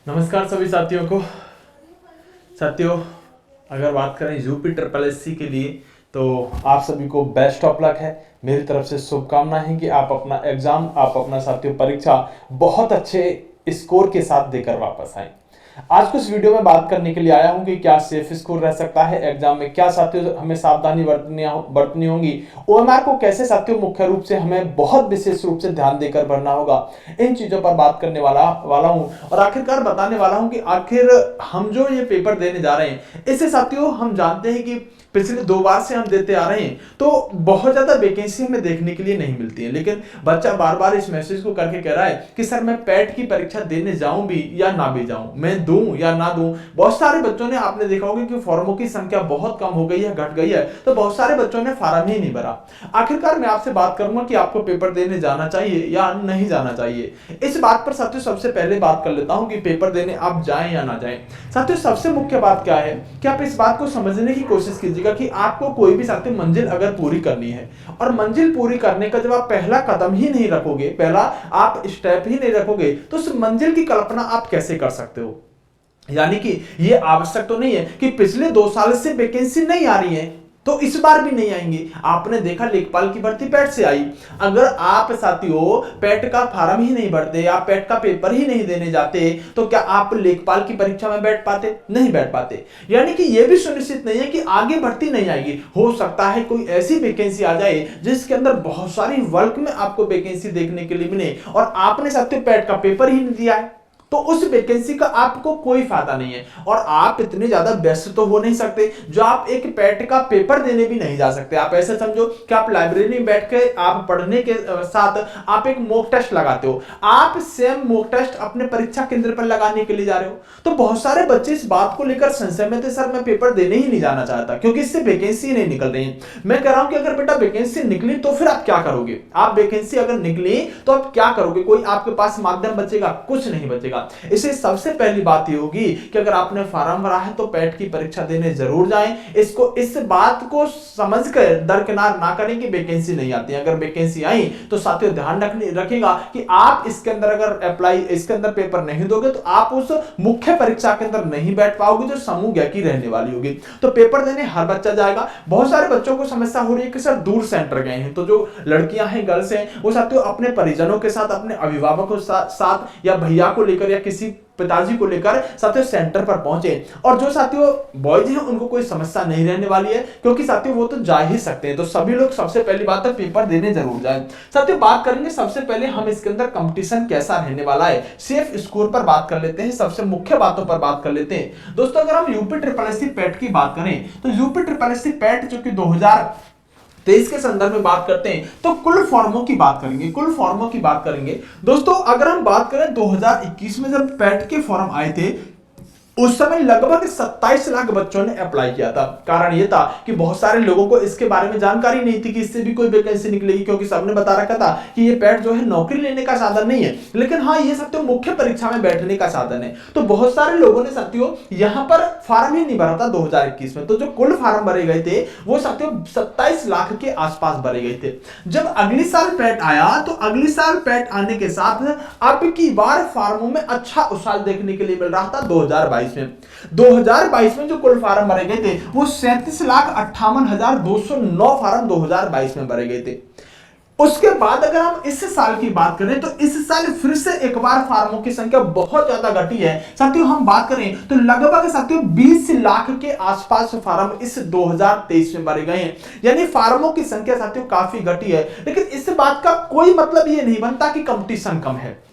नमस्कार सभी साथियों को। साथियों, अगर बात करें यूपी ट्रिपल एससी के लिए तो आप सभी को बेस्ट ऑफ लक है। मेरी तरफ से शुभकामनाएं हैं कि आप अपना एग्जाम, आप अपना साथियों परीक्षा बहुत अच्छे स्कोर के साथ देकर वापस आए। आज कुछ वीडियो में बात करने के लिए आया हूं कि क्या सेफ स्कोर रह सकता है एग्जाम में, क्या साथियों हमें सावधानी बरतनी होगी, ओएमआर को कैसे साथियों मुख्य रूप से हमें बहुत विशेष रूप से ध्यान देकर भरना होगा। इन चीजों पर बात करने वाला हूं और आखिरकार बताने वाला हूं कि आखिर हम जो ये पेपर देने जा रहे हैं इससे साथियों हम जानते हैं कि पिछले 2 बार से हम देते आ रहे हैं तो बहुत ज्यादा वैकेंसी हमें देखने के लिए नहीं मिलती है, लेकिन बच्चा बार बार इस मैसेज को करके कह रहा है कि सर मैं पैट की परीक्षा देने जाऊं भी या ना भी जाऊं, मैं दूं या ना दूं। बहुत सारे बच्चों ने, आपने देखा होगा कि फॉर्मों की संख्या बहुत कम हो गई है, घट गई है, तो बहुत सारे बच्चों ने फॉर्म ही नहीं भरा। आखिरकार मैं आपसे बात करूंगा कि आपको पेपर देने जाना चाहिए या नहीं जाना चाहिए। इस बात पर साथियों सबसे पहले बात कर लेता हूं कि पेपर देने आप जाएं या ना जाएं। साथियों सबसे मुख्य बात क्या है कि आप इस बात को समझने की कोशिश कीजिएगा कि आपको कोई भी साथियों मंजिल अगर पूरी करनी है और मंजिल पूरी करने का जब आप पहला कदम ही नहीं रखोगे, पहला आप स्टेप ही नहीं रखोगे, तो उस मंजिल की कल्पना आप कैसे कर सकते हो। यानी कि ये आवश्यक तो नहीं है कि पिछले 2 साल से वैकेंसी नहीं आ रही है तो इस बार भी नहीं आएंगी। आपने देखा लेखपाल की भर्ती पैट से आई। अगर आप साथियों पैट का फॉर्म ही नहीं भरते, आप पैट का पेपर ही नहीं देने जाते तो क्या आप लेखपाल की परीक्षा में बैठ पाते? नहीं बैठ पाते। यानी कि यह भी सुनिश्चित नहीं है कि आगे भर्ती नहीं आएगी। हो सकता है कोई ऐसी वैकेंसी आ जाए जिसके अंदर बहुत सारी वर्क में आपको वैकेंसी देखने के लिए मिले और आपने साथियों पैट का पेपर ही नहीं दिया है तो उस वैकेंसी का आपको कोई फायदा नहीं है और आप इतने ज्यादा व्यस्त तो हो नहीं सकते जो आप एक पैट का पेपर देने भी नहीं जा सकते। आप ऐसे समझो कि आप लाइब्रेरी में बैठ के आप पढ़ने के साथ आप एक मॉक टेस्ट लगाते हो, आप सेम मॉक टेस्ट अपने परीक्षा केंद्र पर लगाने के लिए जा रहे हो। तो बहुत सारे बच्चे इस बात को लेकर संशय में थे, सर मैं पेपर देने ही नहीं जाना चाहता क्योंकि इससे वैकेंसी नहीं निकल रही है। मैं कह रहा हूं कि अगर बेटा वैकेंसी निकली तो फिर आप क्या करोगे? आप वैकेंसी अगर निकली तो आप क्या करोगे? कोई आपके पास माध्यम बचेगा? कुछ नहीं बचेगा। इसे सबसे पहली बात ये होगी कि अगर आपने फॉर्म भरा है तो पैट की परीक्षा देने जरूर जाएं। इस बात को समझकर दरकिनार ना करें कि वैकेंसी नहीं आती। अगर वैकेंसी आई तो साथियों ध्यान रखिएगा कि आप इसके अंदर अगर इसके अंदर पेपर नहीं दोगे तो आप उस मुख्य परीक्षा के अंदर नहीं बैठ पाओगे जो समूह ज्ञ की रहने वाली होगी। तो पेपर देने हर बच्चा जाएगा। बहुत सारे बच्चों को समस्या हो रही है कि सर दूर सेंटर गए हैं, तो जो लड़कियां हैं, गर्ल्स हैं, वो साथियों अपने परिजनों के साथ, अपने अभिभावकों के साथ या भैया को लेकर या किसी पिताजी को लेकर साथियों सेंटर पर पहुंचे। और जो साथियों बॉयज हैं उनको कोई समस्या नहीं रहने वाली है क्योंकि साथियों वो तो जा ही सकते हैं। तो सभी लोग सबसे पहली बात है पेपर देने जरूर जाएं। साथियों बात करेंगे सबसे पहले हम इसके अंदर कंपटीशन कैसा रहने वाला है, सेफ स्कोर पर बात कर लेते हैं, सबसे मुख्य बातों पर बात कर लेते हैं। दोस्तों अगर हम यूपी ट्रिपल एससी पैट की बात करें तो यूपी ट्रिपल एससी पैट जो कि 2023 के संदर्भ में बात करते हैं तो कुल फॉर्मों की बात करेंगे। दोस्तों अगर हम बात करें 2021 में जब पैट के फॉर्म आए थे उस समय लगभग 27 लाख बच्चों ने अप्लाई किया था। कारण यह था कि बहुत सारे लोगों को इसके बारे में जानकारी नहीं थी कि इससे भी कोई वैकेंसी निकलेगी, क्योंकि सबने बता रखा था कि ये पैट जो है नौकरी लेने का साधन नहीं है, लेकिन हाँ ये साथियों मुख्य परीक्षा में बैठने का साधन है। तो बहुत सारे लोगों ने साथियों यहां पर फॉर्म ही नहीं भरा था 2021 में। तो जो कुल फॉर्म भरे गए थे वो साथियों 27 लाख के आसपास भरे गए थे। जब अगली साल पैट आया तो अगली साल पैट आने के साथ अब की बार फॉर्मों में अच्छा उछाल देखने के लिए मिल रहा था 2022 में जो कुल फॉर्म भरे गए थे वो 37,58,209 फॉर्म 2022 में भरे गए थे। उसके बाद अगर हम इस साल की बात करें तो इस साल फिर से एक बार फार्मों की संख्या बहुत ज्यादा घटी है। साथियों हम बात करें तो लगभग साथियों 20 लाख के आसपास फार्म इस 2023 में भरे गए हैं। यानी फार्मों की संख्या साथियों काफी घटी है, लेकिन इस बात का कोई मतलब ये नहीं बनता कि कंपटीशन कम है।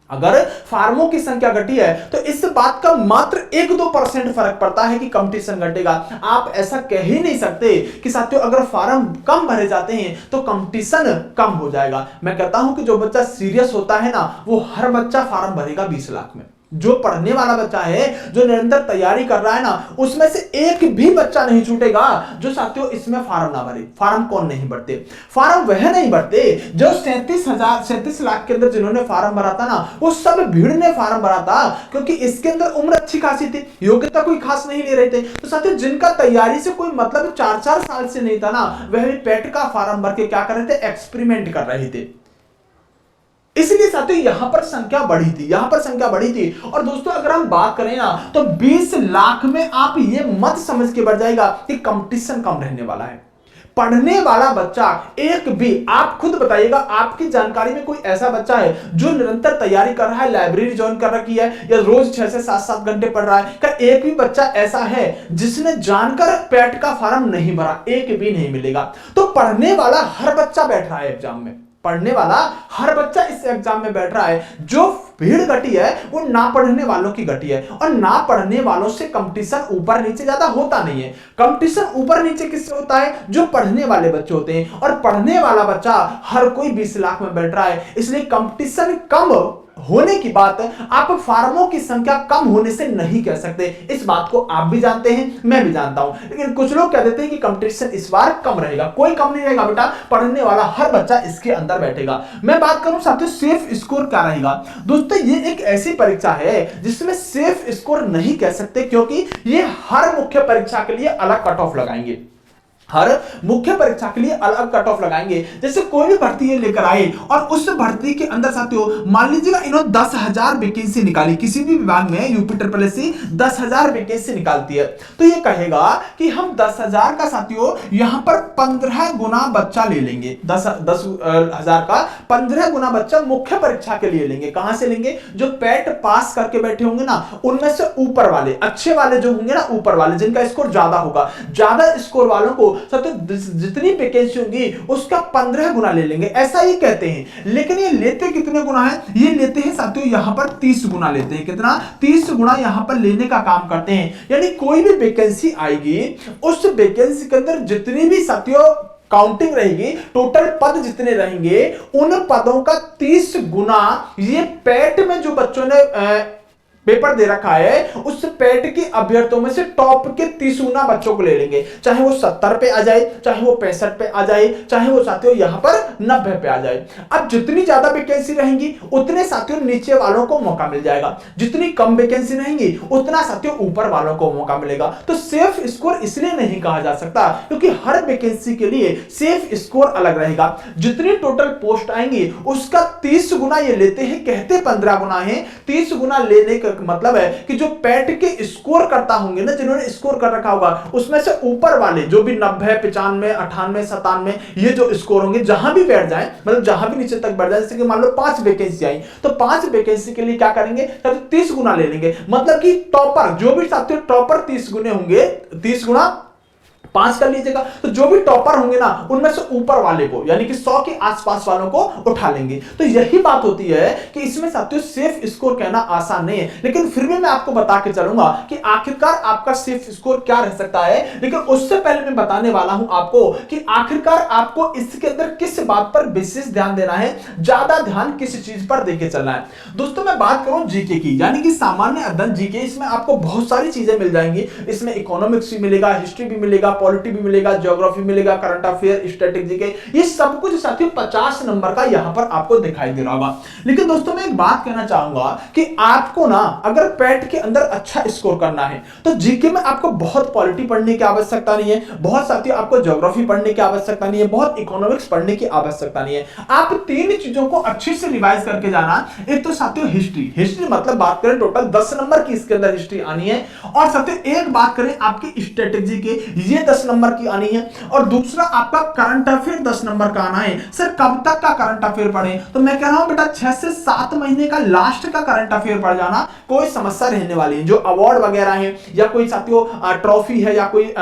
अगर फार्मों की संख्या घटी है तो इस बात का मात्र 1-2% फर्क पड़ता है कि कंपटीशन घटेगा। आप ऐसा कह ही नहीं सकते कि साथियों अगर फार्म कम भरे जाते हैं तो कंपटीशन कम हो जाएगा। मैं कहता हूं कि जो बच्चा सीरियस होता है ना वो हर बच्चा फार्म भरेगा 20 लाख में। जो पढ़ने वाला बच्चा है, जो निरंतर तैयारी कर रहा है ना, उसमें से एक भी बच्चा नहीं छूटेगा जो साथियों इसमें फार्म ना भरे। फार्म कौन नहीं भरते? फार्म वह नहीं भरते जो 37 लाख के अंदर जिन्होंने फार्म भरा था ना वो सब भीड़ ने फार्म भरा था क्योंकि इसके अंदर उम्र अच्छी खासी थी, योग्यता कोई खास नहीं ले रहे थे। तो साथियों जिनका तैयारी से कोई मतलब 4-4 साल से नहीं था ना, वह भी पेट का फार्म भर के क्या कर रहे थे? एक्सपेरिमेंट कर रहे थे। इसलिए साथियों यहां पर संख्या बढ़ी थी, यहां पर संख्या बढ़ी थी। और दोस्तों अगर हम बात करें ना तो 20 लाख में आप ये मत समझ के बढ़ जाएगा कि कंपटीशन कम रहने वाला है। पढ़ने वाला बच्चा एक भी, आप खुद बताइएगा आपकी जानकारी में कोई ऐसा बच्चा है जो निरंतर तैयारी कर रहा है, लाइब्रेरी ज्वाइन कर रखी है या रोज 6 से 7 घंटे पढ़ रहा है? क्या एक भी बच्चा ऐसा है जिसने जानकर पैट का फॉर्म नहीं भरा? एक भी नहीं मिलेगा। तो पढ़ने वाला हर बच्चा बैठ रहा है एग्जाम में, पढ़ने वाला हर बच्चा इस एग्जाम में बैठ रहा है। जो भीड़ घटी है वो ना पढ़ने वालों की घटी है, और ना पढ़ने वालों से कंपटीशन ऊपर नीचे ज्यादा होता नहीं है। कंपटीशन ऊपर नीचे किससे होता है? जो पढ़ने वाले बच्चे होते हैं, और पढ़ने वाला बच्चा हर कोई 20 लाख में बैठ रहा है। इसलिए कंपटीशन कम होने की बात आप फार्मों की संख्या कम होने से नहीं कह सकते। इस बात को आप भी जानते हैं, मैं भी जानता हूं, लेकिन कुछ लोग कह देते हैं कि कंपटीशन इस बार कम रहेगा। कोई कम नहीं रहेगा बेटा, पढ़ने वाला हर बच्चा इसके अंदर बैठेगा। मैं बात करूं साथियों सेफ स्कोर क्या रहेगा। दोस्तों ये एक ऐसी परीक्षा है जिसमें सेफ स्कोर नहीं कह सकते, क्योंकि ये हर मुख्य परीक्षा के लिए अलग कट ऑफ लगाएंगे, हर मुख्य परीक्षा के लिए अलग कट ऑफ लगाएंगे। जैसे कोई भी भर्ती लेकर आए और उस भर्ती के अंदर साथियों मान लीजिएगा इन्होंने 10,000 वैकेंसी निकाली, किसी भी विभाग में यूपी ट्रिपल 10,000 वैकेंसी निकालती है, तो ये कहेगा कि हम 10,000 का साथियों यहां पर 15 गुना बच्चा ले लेंगे। 10,000 का 15 गुना बच्चा मुख्य परीक्षा के लिए लेंगे। कहां से लेंगे? जो पैट पास करके बैठे होंगे ना, उनमें से ऊपर वाले, अच्छे वाले जो होंगे ना, ऊपर वाले जिनका स्कोर ज्यादा होगा, ज्यादा स्कोर वालों को जितनी वैकेंसी होगी उसका 15 गुना ले लेंगे, ऐसा ही कहते हैं। लेकिन ये लेते कितने गुना है? ये लेते हैं साथियों यहां पर 30 गुना लेते हैं। कितना? 30 गुना यहां पर लेने का काम करते हैं। यानी कोई भी वैकेंसी आएगी, उस वैकेंसी के अंदर जितनी भी साथियों काउंटिंग रहेगी, टोटल पद जितने रहेंगे, उन पदों का 30 गुना ये पैट में जो बच्चों ने पेपर दे रखा है उस पैट के अभ्यर्थियों में से टॉप के 30 गुना बच्चों को ले लेंगे। चाहे वो 70 पे आ जाए, चाहे वो 65 पे आ जाए, चाहे वो साथियों यहां पर 90 पे आ जाए। अब जितनी ज्यादा वैकेंसी रहेंगी उतने साथियों नीचे वालों को मौका मिल जाएगा, जितनी कम वैकेंसी रहेंगी उतना साथियों ऊपर वालों को मौका मिलेगा। तो सेफ स्कोर इसलिए नहीं कहा जा सकता क्योंकि हर वैकेंसी के लिए सेफ स्कोर अलग रहेगा। जितनी टोटल पोस्ट आएंगी उसका 30 गुना ये लेते हैं, कहते 15 गुना है। 30 गुना लेने का मतलब है कि जो पैट के स्कोर करता होंगे ना, जिन्होंने स्कोर कर रखा होगा, उसमें से ऊपर वाले जो भी 90, 95, 98, 97 ये जो स्कोर होंगे, जहां भी बैठ जाएं, मतलब जहां भी नीचे तक बैठ जाए, जैसे कि मान लो 5 वैकेंसी आई तो 5 वैकेंसी के लिए क्या करेंगे? तो 30 गुना ले लेंगे। मतलब कि टॉपर जो भी साथियों टॉपर 30 गुने होंगे, 30 गुना 5 कर लीजिएगा, तो जो भी टॉपर होंगे ना उनमें से ऊपर वाले को यानी कि 100 के आसपास वालों को उठा लेंगे। तो यही बात होती है कि इसमें साथियों सेफ स्कोर कहना आसान नहीं है, लेकिन फिर भी मैं आपको बता के चलूंगा कि आखिरकार आपका सेफ स्कोर क्या रह सकता है। लेकिन उससे पहले मैं बताने वाला हूं आपको कि आखिरकार आपको इसके अंदर किस बात पर विशेष ध्यान देना है, ज्यादा ध्यान किस चीज पर देके चलना है। दोस्तों मैं बात करूं जीके की, यानी कि सामान्य अध्ययन जीके, इसमें आपको बहुत सारी चीजें मिल जाएंगी। इसमें इकोनॉमिक्स भी मिलेगा, हिस्ट्री भी मिलेगा, पॉलिटी भी मिलेगा, ज्योग्राफी मिलेगा, करंट अफेयर, स्टैटिस्टिक्स के, ये सब कुछ साथियों 50 नंबर का यहां पर आपको दिखाई दे रहा होगा। लेकिन दोस्तों मैं एक बात कहना चाहूंगा कि आपको ना अगर पैट के अंदर अच्छा स्कोर करना है तो जीके में आपको बहुत पॉलिटी पढ़ने की आवश्यकता नहीं है, बहुत साथियों आपको ज्योग्राफी पढ़ने की आवश्यकता नहीं है, बहुत इकोनॉमिक्स पढ़ने की आवश्यकता नहीं है। आप 3 चीजों को अच्छे से रिवाइज करके जाना। एक तो साथियों हिस्ट्री मतलब बात करें टोटल 10 नंबर की इसके अंदर हिस्ट्री आनी है, और साथियों एक बात करें आपकी स्ट्रेटेजी के, ये 10 नंबर की आनी है, और दूसरा आपका करंट अफेयर 10 नंबर का आना है। सर कब तक का करंट अफेयर पढ़े? तो मैं कह रहा हूं बेटा 6 से 7 महीने का लास्ट का करंट अफेयर पढ़ जाना, कोई समस्या रहने वाली है। जो अवार्ड वगैरह है या कोई साथियों ट्रॉफी है या कोई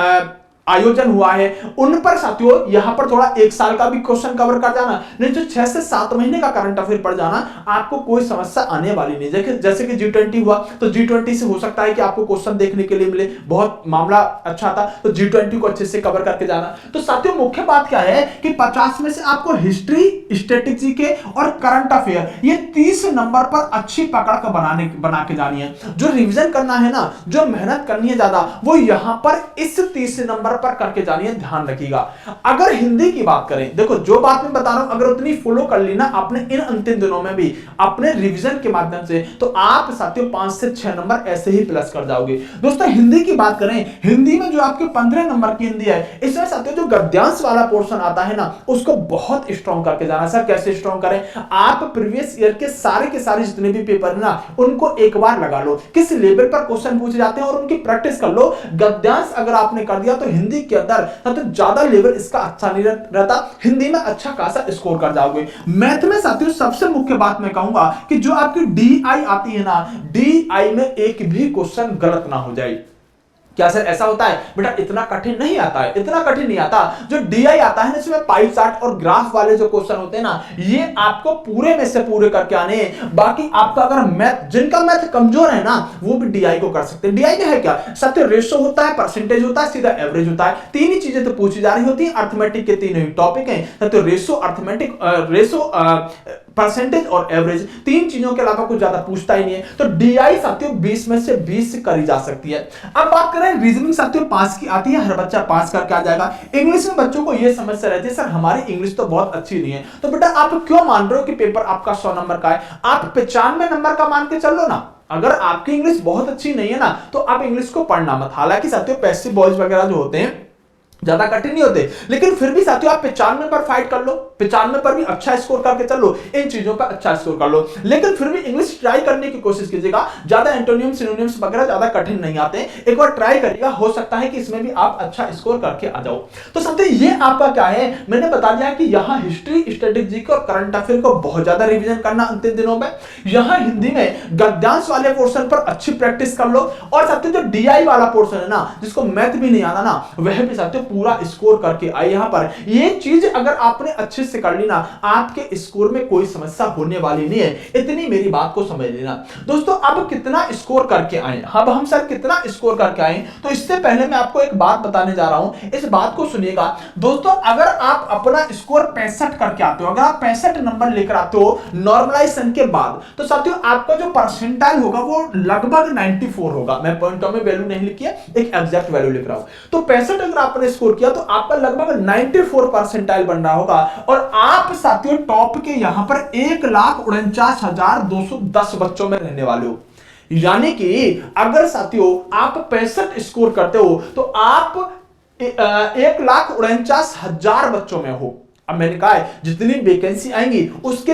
आयोजन हुआ है उन पर साथियों यहां पर थोड़ा 1 साल का भी क्वेश्चन कवर कर जाना, नहीं तो 6 से 7 महीने का करंट अफेयर पढ़ जाना, आपको कोई समस्या आने वाली नहीं। जैसे कि G20 हुआ तो G20 से हो सकता है कि आपको क्वेश्चन देखने के लिए मिले, बहुत मामला अच्छा था तो G20 को अच्छे से कवर करके जाना। तो साथियों मुख्य बात क्या है कि 50 में से आपको हिस्ट्री, स्ट्रेटेजी के और करंट अफेयर ये 30 नंबर पर अच्छी पकड़ का बना के जानी है। जो रिविजन करना है ना, जो मेहनत करनी है ज्यादा, वो यहां पर इस 30 नंबर नंबर पर करके जानिए, ध्यान रखिएगा। अगर हिंदी की बात करें, देखो जो बात मैं बता रहा हूं अगर उतनी फॉलो कर ली ना आपने इन अंतिम दिनों में भी अपने रिवीजन के माध्यम से, तो आप साथियों 5 से 6 नंबर ऐसे ही प्लस कर जाओगे। दोस्तों हिंदी की बात करें, हिंदी में जो आपके 15 नंबर की हिंदी है, इसमें साथियों जो गद्यांश वाला पोर्शन आता है ना, उसको बहुत स्ट्रॉन्ग करके जाना। सर कैसे स्ट्रॉन्ग करें? आप प्रीवियस ईयर के सारे जितने भी पेपर है ना, उनको एक बार लगा लो, किस लेवल पर क्वेश्चन पूछे जाते हैं और उनकी प्रैक्टिस कर लो। गद्यांश अगर आपने कर दिया तो हिंदी के अंदर तो ज्यादा लेवल इसका अच्छा नहीं रहता, हिंदी में अच्छा खासा स्कोर कर जाओगे। मैथ में साथियों सबसे मुख्य बात मैं कहूंगा कि जो आपकी डीआई आती है ना, डीआई में एक भी क्वेश्चन गलत ना हो जाए। क्या सर ऐसा होता है? बेटा इतना कठिन नहीं आता है, इतना कठिन नहीं आता। जो डीआई आता है ना, इसमें पाई चार्ट और ग्राफ वाले जो क्वेश्चन होते हैं ना, ये आपको पूरे में से पूरे करके आने हैं। बाकी आपका अगर मैथ, जिनका मैथ कमजोर है ना, वो भी डीआई को कर सकते हैं। डीआई में है क्या? सत्य रेशो होता है, परसेंटेज होता है, सीधा एवरेज होता है। तीन ही चीजें तो पूछी जा रही होती है। अर्थमेटिक के तीन ही टॉपिक हैं, सत्य रेशो, अर्थमेटिक, रेशो, परसेंटेज और एवरेज। तीन चीजों के अलावा कुछ ज्यादा पूछता ही नहीं है। तो डीआई साथियों 20 में से 20 करी जा सकती है। अब बात करें रीजनिंग साथियों 5 की आती है, हर बच्चा पास करके आ जाएगा। इंग्लिश में बच्चों को यह समस्या रहती है, सर हमारी इंग्लिश तो बहुत अच्छी नहीं है। तो बेटा आप क्यों मान रहे हो कि पेपर आपका 100 नंबर का है? आप 95 नंबर का मान के चल लो ना। अगर आपकी इंग्लिश बहुत अच्छी नहीं है ना, तो आप इंग्लिश को पढ़ना मत। हालांकि साथियों पैसिव वॉइस वगैरह जो होते हैं ज्यादा कठिन नहीं होते, लेकिन फिर भी साथियों आप 95 पर फाइट कर लो, 95 पर भी अच्छा स्कोर करके चल लो, इन चीजों पर अच्छा स्कोर कर लो। लेकिन फिर भी इंग्लिश ट्राई करने की कोशिश कीजिएगा। ज्यादा एंटोनियम सिनोनिम्स वगैरह ज्यादा कठिन नहीं आते, एक बार ट्राई करिएगा, हो सकता है कि इसमें भी आप अच्छा स्कोर करके आ जाओ। तो साथियों ये आपका क्या है, मैंने बता दिया कि यहाँ हिस्ट्री, स्ट्रेटेजी और करंट अफेयर को बहुत ज्यादा रिविजन करना अंतिम दिनों में। यहाँ हिंदी में गद्यांश वाले पोर्शन पर अच्छी प्रैक्टिस कर लो, और साथियों जो डीआई वाला पोर्शन है ना, जिसको मैथ भी नहीं आता ना, वह भी साथियों पूरा स्कोर करके आए। यहां पर ये चीज अगर आपने अच्छे से कर ली ना, आपके स्कोर में कोई समस्या होने वाली नहीं है। इतनी मेरी बात को समझ लेना। दोस्तों अब कितना स्कोर करके आए, अब हम सर कितना स्कोर करके आए, तो इससे पहले मैं आपको एक बात बताने जा रहा हूं, इस बात को सुनिएगा। दोस्तों अगर आप अपना स्कोर 65 करके आते हो, अगर आप 65 नंबर लेकर आते हो नॉर्मलाइजेशन के बाद, तो साथियों आपका जो परसेंटाइल होगा वो लगभग 94 होगा। मैं पॉइंटों में वैल्यू नहीं लिखी है, एक एग्जैक्ट वैल्यू लिख रहा हूं। तो 65 अगर आपने स्कोर किया तो आपका लगभग 94 परसेंटाइल बन रहा होगा, और आप साथियों टॉप के यहां पर 1,49,210 बच्चों में रहने वाले हो। यानी कि अगर साथियों आप 65 स्कोर करते हो तो आप 1,49,000 बच्चों में हो। अब मैंने कहा है जितनी वैकेंसी आएंगी उसके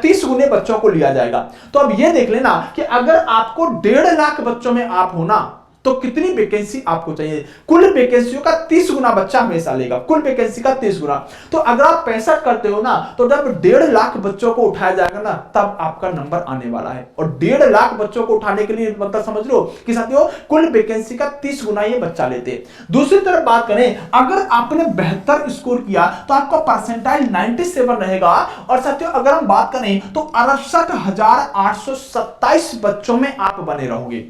30 गुने बच्चों को लिया जाएगा। तो अब ये देख लेना कि अगर आपको 1.5 लाख बच्चों में आप हो ना, तो कितनी वैकेंसी आपको चाहिए? कुल वैकेंसियों का 30 गुना बच्चा हमेशा लेगा, कुल वैकेंसी का 30 गुना। तो अगर आप 65 करते हो ना, तो जब 1.5 लाख बच्चों को उठाया जाएगा ना, तब आपका नंबर आने वाला है। और 1.5 लाख बच्चों को उठाने के लिए मतलब समझ लो कि साथियों कुल वैकेंसी का 30 गुना ये बच्चा लेते हैं। दूसरी तरफ बात करें, अगर आपने 72 स्कोर किया तो आपका परसेंटाइल 97 रहेगा। और साथियों अगर हम बात करें तो 68,827 बच्चों में आप बने रहोगे।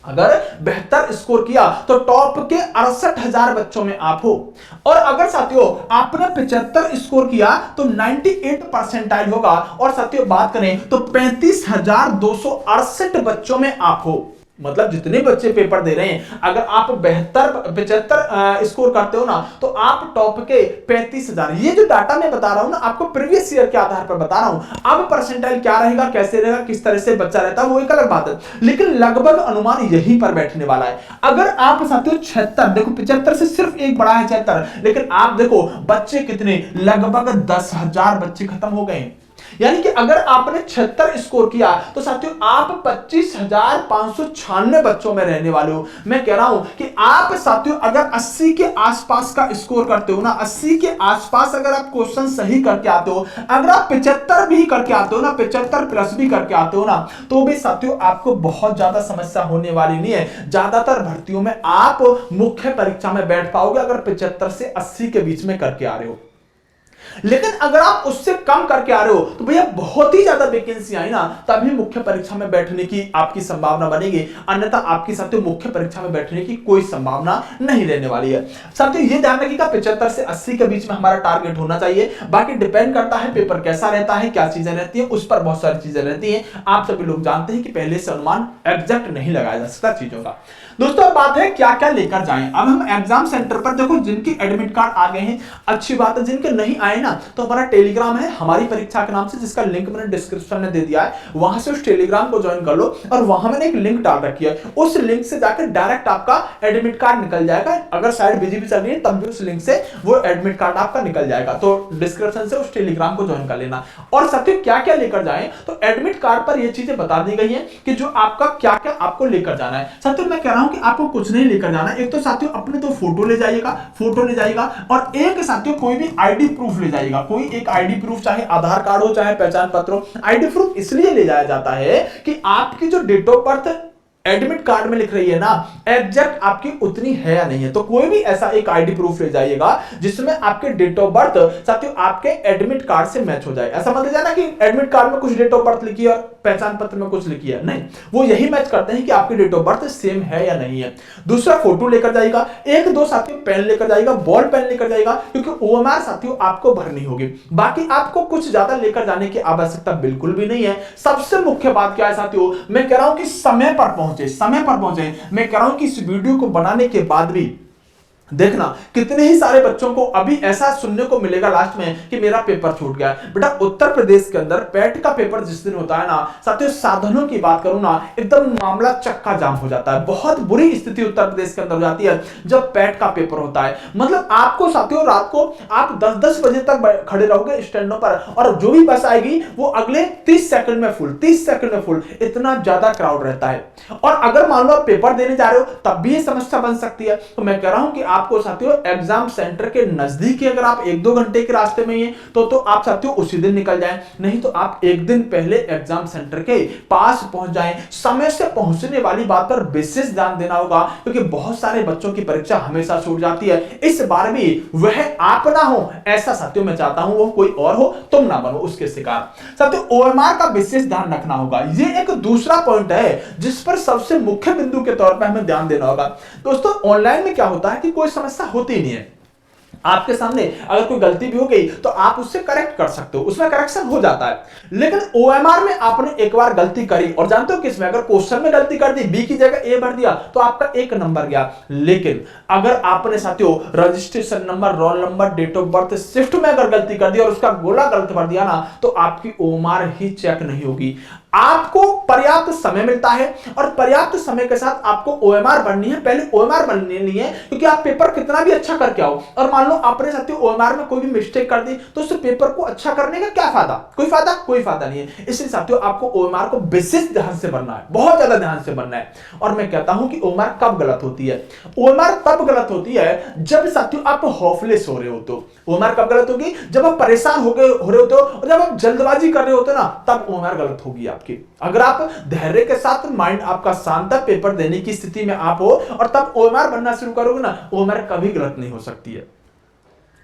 अगर 72 स्कोर किया तो टॉप के 68,000 बच्चों में आप हो। और अगर साथियों आपने 75 स्कोर किया तो 98 परसेंटाइल होगा। और साथियों बात करें तो 35,268 बच्चों में आप हो। मतलब जितने बच्चे पेपर दे रहे हैं, अगर आप 75 स्कोर करते हो ना, तो आप टॉप के 35,000। ये जो डाटा मैं बता रहा हूं ना, आपको प्रीवियस ईयर के आधार पर बता रहा हूं। अब परसेंटाइल क्या रहेगा, कैसे रहेगा, किस तरह से बच्चा रहता है, वो एक अलग बात है, लेकिन लगभग अनुमान यहीं पर बैठने वाला है। अगर आप साथियों 76, देखो 75 से सिर्फ एक बड़ा है 76, लेकिन आप देखो बच्चे कितने, लगभग 10,000 बच्चे खत्म हो गए। यानी कि अगर आपने 76 स्कोर किया तो साथियों आप 25,596 बच्चों में रहने वाले हो। मैं कह रहा हूं कि आप साथियों अगर 80 के आसपास का स्कोर करते हो ना, 80 के आसपास अगर आप क्वेश्चन सही करके आते हो, अगर आप 75 भी करके आते हो ना, 75 प्लस भी करके आते हो ना, तो भी साथियों आपको बहुत ज्यादा समस्या होने वाली नहीं है। ज्यादातर भर्तियों में आप मुख्य परीक्षा में बैठ पाओगे अगर 75 से 80 के बीच में करके आ रहे हो। लेकिन अगर आप उससे कम करके आ रहे हो तो भैया बहुत ही ज्यादा वैकेंसी आई ना, तभी मुख्य परीक्षा में बैठने की आपकी संभावना बनेगी, अन्यथा आपकी साथियों मुख्य परीक्षा में बैठने की कोई संभावना नहीं रहने वाली है। साथियों ये ध्यान रखिएगा 75 से 80 के बीच में हमारा टारगेट होना चाहिए। बाकी डिपेंड करता है पेपर कैसा रहता है, क्या चीजें रहती है, उस पर बहुत सारी चीजें रहती है। आप सभी लोग जानते हैं कि पहले से अनुमान एग्जैक्ट नहीं लगाया जा सकता चीजों का। दोस्तों अब बात है क्या क्या लेकर जाएं। अब हम एग्जाम सेंटर पर देखो जिनके एडमिट कार्ड आ गए हैं अच्छी बात है, जिनके नहीं आए ना तो हमारा टेलीग्राम है हमारी परीक्षा के नाम से, जिसका लिंक मैंने डिस्क्रिप्शन में दे दिया है, वहां से उस टेलीग्राम को ज्वाइन कर लो और वहां मैंने एक लिंक डाल रखी है, उस लिंक से जाकर डायरेक्ट आपका एडमिट कार्ड निकल जाएगा। अगर साइड बिजी भी चल रही है तब भी उस लिंक से वो एडमिट कार्ड आपका निकल जाएगा, तो डिस्क्रिप्शन से उस टेलीग्राम को ज्वाइन कर लेना। और साथियों क्या क्या लेकर जाएं, तो एडमिट कार्ड पर ये चीजें बता दी गई हैं कि जो आपका क्या क्या आपको लेकर जाना है। साथियों मैं कह रहा हूं कि आपको कुछ नहीं लेकर जाना है। एक तो साथियों अपने तो फोटो ले जाइएगा और एक साथियों कोई भी आईडी प्रूफ ले जाइएगा, कोई एक आईडी प्रूफ, चाहे आधार कार्ड हो चाहे पहचान पत्र हो। आईडी प्रूफ इसलिए ले जाया जाता है कि आपकी जो date of birth admit card में लिख रही है ना एग्जैक्ट आपकी उतनी है या नहीं है, तो कोई भी ऐसा एक आईडी प्रूफ ले जाइएगा जिसमें आपके डेट ऑफ बर्थ साथियों आपके एडमिट कार्ड से मैच हो जाए। ऐसा मत ले जाना कि एडमिट कार्ड में कुछ डेट ऑफ बर्थ लिखी है और पहचान पत्र में कुछ लिखी है, नहीं, वो यही मैच करते हैं कि आपकी डेट ऑफ बर्थ सेम है या नहीं है। दूसरा फोटो लेकर जाएगा, एक दो साथियों पेन लेकर जाएगा, बॉल पेन लेकर जाएगा, क्योंकि ओएमआर साथियों आपको भरनी होगी। बाकी आपको कुछ ज्यादा लेकर जाने की आवश्यकता बिल्कुल भी नहीं है। सबसे मुख्य बात क्या है साथियों, मैं कह रहा हूं कि समय पर पहुंचे। मैं कह रहा हूं कि इस वीडियो को बनाने के बाद भी देखना कितने ही सारे बच्चों को अभी ऐसा सुनने को मिलेगा लास्ट में कि मेरा पेपर छूट गया। बेटा उत्तर प्रदेश के अंदर पैट का पेपर जिस दिन होता है ना साथियों, साधनों की बात करूं ना एकदम मामला चक्का जाम हो जाता है। बहुत बुरी स्थिति उत्तर प्रदेश के अंदर हो जाती है जब पैट का पेपर होता है। मतलब आपको साथियों रात को आप 10-10 बजे तक खड़े रहोगे स्टैंडों पर और जो भी बस आएगी वो अगले 30 सेकंड में फुल, इतना ज्यादा क्राउड रहता है। और अगर मान लो आप पेपर देने जा रहे हो तब भी ये समस्या बन सकती है। तो मैं कह रहा हूं कि आपको साथियों एग्जाम सेंटर के नजदीक ही अगर आप 1-2 घंटे के रास्ते में ही तो आप साथियों उसी दिन निकल जाएं, नहीं तो आप एक दिन पहले एग्जाम सेंटर के पास पहुंच जाएं। समय से पहुंचने वाली बात पर विशेष ध्यान देना होगा, क्योंकि बहुत सारे बच्चों की परीक्षा हमेशा छूट जाती है। इस बार भी वह आप ना हो ऐसा साथियों मैं चाहता हूं, वो कोई और हो, तुम ना बनो उसके शिकार। साथियों ओएमआर का विशेष ध्यान रखना होगा, ये एक दूसरा पॉइंट है जिस पर सबसे मुख्य बिंदु के तौर पर हमें ध्यान देना होगा। दोस्तों ऑनलाइन में क्या होता है कि कोई समस्या होती नहीं है, आपके सामने अगर कोई गलती भी हो गई तो आप उससे करेक्ट कर सकते हो, उसमें करेक्शन हो जाता है। लेकिन ओएमआर में आपने एक बार गलती करी और जानते हो किसमें, अगर क्वेश्चन में गलती कर दी, बी की जगह ए भर दिया तो आपका 1 नंबर गया। लेकिन अगर आपने साथियों registration number, roll number, date of birth, shift में अगर गलती कर दी और उसका गोला गलत भर दिया ना तो आपकी ओएमआर ही चेक नहीं होगी। आपको पर्याप्त समय मिलता है और पर्याप्त समय के साथ आपको ओएमआर बननी है। पहले ओएमआर बननी नहीं है, क्योंकि आप पेपर कितना भी अच्छा करके आओ और मान लो आपने साथियों ओएमआर में कोई भी मिस्टेक कर दी तो उस पेपर को अच्छा करने का क्या फायदा, कोई फायदा नहीं है। इसलिए साथियों आपको ओएमआर को विशेष ध्यान से बनना है, बहुत ज्यादा ध्यान से बनना है। और मैं कहता हूं कि ओएमआर कब गलत होती है, ओएमआर तब गलत होती है जब साथियों आप होपलेस हो रहे हो। तो ओएमआर कब गलत होगी, जब आप परेशान हो रहे होते हो और जब आप जल्दबाजी कर रहे होते हो ना तब ओएमआर गलत होगी आपकी। अगर आप धैर्य के साथ, माइंड आपका शांत है, पेपर देने की स्थिति में आप हो और तब ओएमआर बनना शुरू करोगे ना, ओएमआर कभी गलत नहीं हो सकती है।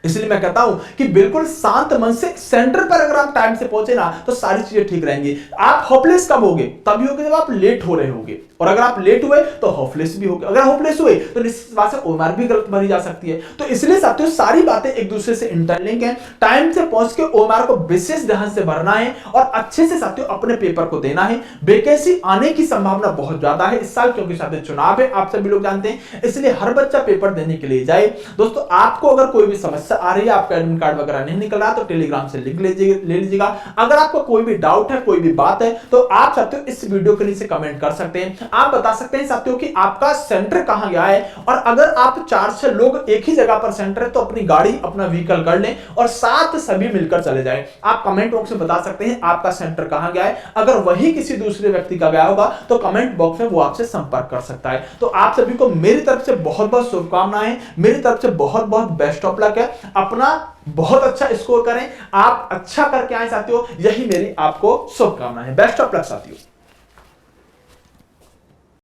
इसलिए मैं कहता हूं कि बिल्कुल शांत मन से सेंटर पर अगर आप टाइम से पहुंचे ना तो सारी चीजें ठीक रहेंगी। आप होपलेस कब होगे, तभी होगे जब आप लेट हो रहे होगे, और अगर आप लेट हुए तो होपलेस भी होगे। अगर होपलेस हुए तो निश्चित बात से ओएमआर भी गलत भरी जा सकती है। तो इसलिए साथियों सारी बातें एक दूसरे से इंटरलिंक हैं। टाइम से पहुंच के ओएमआर को विशेष ध्यान से भरना है और अच्छे से साथियों अपने पेपर को देना है। वैकेंसी आने की संभावना बहुत ज्यादा है इस साल, क्योंकि साथियों चुनाव है, आप सभी लोग जानते हैं। इसलिए हर बच्चा पेपर देने के लिए जाए। दोस्तों आपको अगर कोई भी समस्या आ रही है, आपका एडमिट कार्ड वगैरह नहीं निकल रहा, तो टेलीग्राम से लिंक ले लीजिएगा। अगर आपको कोई भी डाउट है, कोई भी बात है, तो आप साथियों इस वीडियो के नीचे कमेंट कर सकते हैं। आप बता सकते हैं साथियों कि आपका सेंटर कहां गया है, और अगर आप 4-6 लोग एक ही जगह पर सेंटर है तो अपनी गाड़ी, अपना व्हीकल कर लें और साथ सभी मिलकर चले जाएं। आप कमेंट बॉक्स में बता सकते हैं आपका सेंटर कहां गया है। अगर वही किसी दूसरे व्यक्ति का गया होगा तो कमेंट बॉक्स में वो आपसे संपर्क कर सकता है। तो आप सभी को मेरी तरफ से बहुत बहुत शुभकामनाएं, मेरी तरफ से बहुत बहुत बेस्ट ऑफ लक है। अपना बहुत अच्छा स्कोर करें, आप अच्छा करके आए साथियों, यही मेरी आपको शुभकामनाएं। बेस्ट ऑफ लक साथियों।